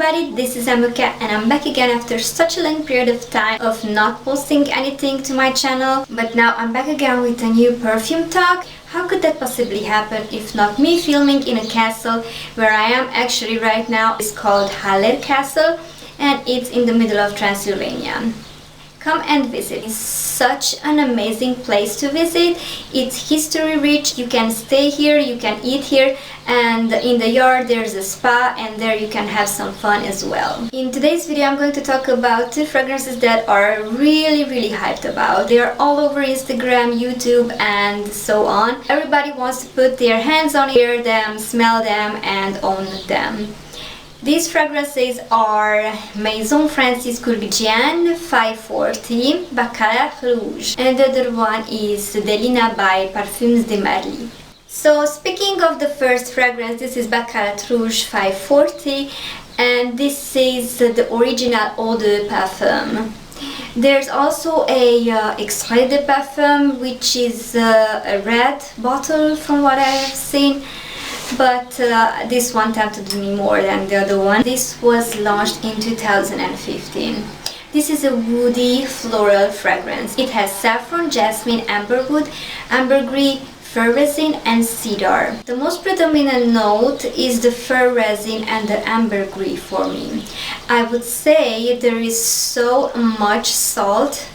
everybody, this is MFK and I'm back again after such a long period of time of not posting anything to my channel. But now I'm back again with a new perfume talk. How could that possibly happen if not me filming in a castle where I am actually right now? It's called Haller Castle and it's in the middle of Transylvania. Come and visit. It's such an amazing place to visit. It's history rich. You can stay here, you can eat here, and in the yard there's a spa and there you can have some fun as well. In today's video I'm going to talk about two fragrances that are really hyped about. They are all over Instagram, YouTube and so on. Everybody wants to put their hands on, hear them, smell them and own them. These fragrances are Maison Kurkdjian 540 Baccarat Rouge, and the other one is Delina by Parfums de Marly. So speaking of the first fragrance, this is Baccarat Rouge 540 and this is the original Eau de Parfum. There's also a Extrait de Parfum, which is a red bottle from what I have seen. But this one tempted me more than the other one. This was launched in 2015. This is a woody floral fragrance. It has saffron, jasmine, amberwood, ambergris, fir resin and cedar. The most predominant note is the fir resin and the ambergris for me. I would say there is so much salt,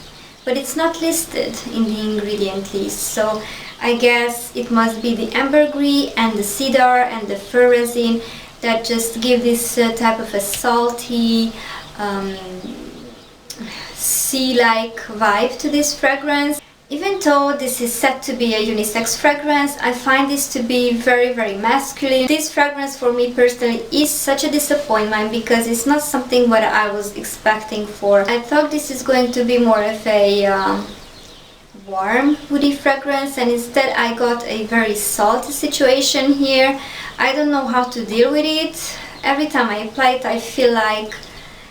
but it's not listed in the ingredient list. So I guess it must be the ambergris and the cedar and the fir resin that just give this type of a salty, sea-like vibe to this fragrance. Even though this is said to be a unisex fragrance, I find this to be very masculine. This fragrance for me personally is such a disappointment because it's not something what I was expecting for. I thought this is going to be more of a warm woody fragrance and instead I got a very salty situation here. I don't know how to deal with it. Every time I apply it I feel like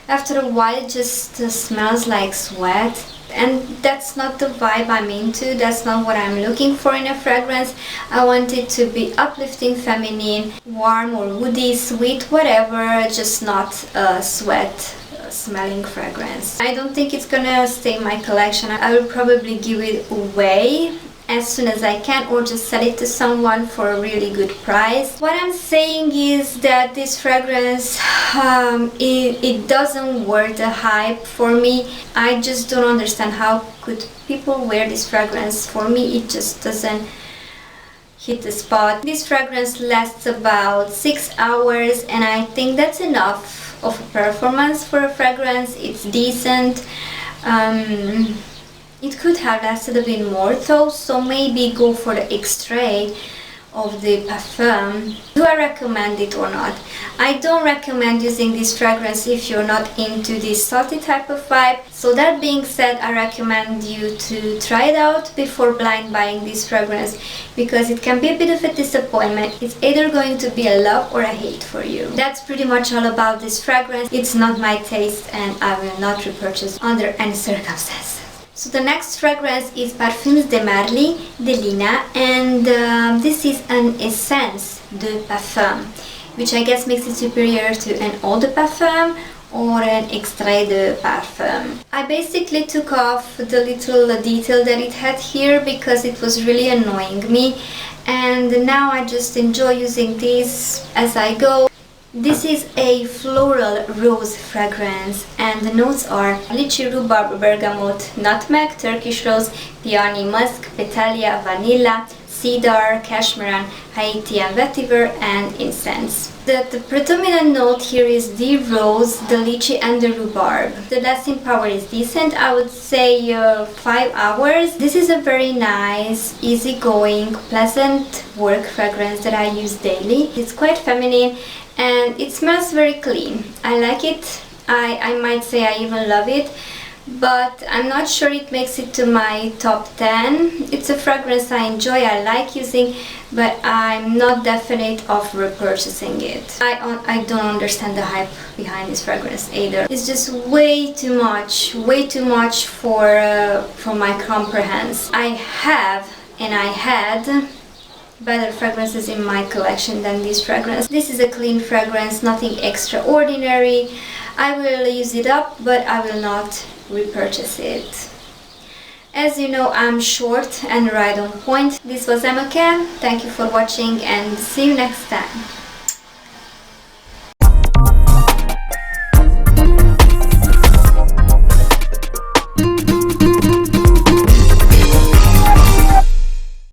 after a while it just smells like sweat, and that's not the vibe I'm into. That's not what I'm looking for in a fragrance. I want it to be uplifting, feminine, warm or woody, sweet, whatever, just not a sweat smelling fragrance. I don't think it's gonna stay in my collection. I will probably give it away as soon as I can or just sell it to someone for a really good price. What I'm saying is that this fragrance it doesn't worth the hype for me. I just don't understand how could people wear this fragrance. For me it just doesn't hit the spot. This fragrance lasts about 6 hours and I think that's enough of a performance for a fragrance. It's decent. It could have lasted a bit more though, so maybe go for the extrait of the parfum. Do I recommend it or not? I don't recommend using this fragrance if you're not into this salty type of vibe. So that being said, I recommend you to try it out before blind buying this fragrance because it can be a bit of a disappointment. It's either going to be a love or a hate for you. That's pretty much all about this fragrance. It's not my taste and I will not repurchase under any circumstances. So the next fragrance is Parfums de Marly, Delina, and this is an Essence de Parfum, which I guess makes it superior to an Eau de Parfum or an Extrait de Parfum. I basically took off the little detail that it had here because it was really annoying me, and now I just enjoy using this as I go. This is a floral rose fragrance and the notes are lychee, rhubarb, bergamot, nutmeg, Turkish rose, peony, musk, petalia, vanilla, cedar, cashmere, Haitian vetiver and incense. The predominant note here is the rose, the lychee and the rhubarb. The lasting power is decent, I would say 5 hours. This is a very nice, easygoing, pleasant work fragrance that I use daily. It's quite feminine and it smells very clean. I like it. I might say I even love it, but I'm not sure it makes it to my top 10. It's a fragrance I enjoy, I like using, but I'm not definite of repurchasing it. I don't understand the hype behind this fragrance either. It's just way too much for my comprehends. I have and I had better fragrances in my collection than this fragrance. This is a clean fragrance, nothing extraordinary. I will use it up, but I will not repurchase it. As you know, I'm short and right on point. This was MFK. Thank you for watching and see you next time.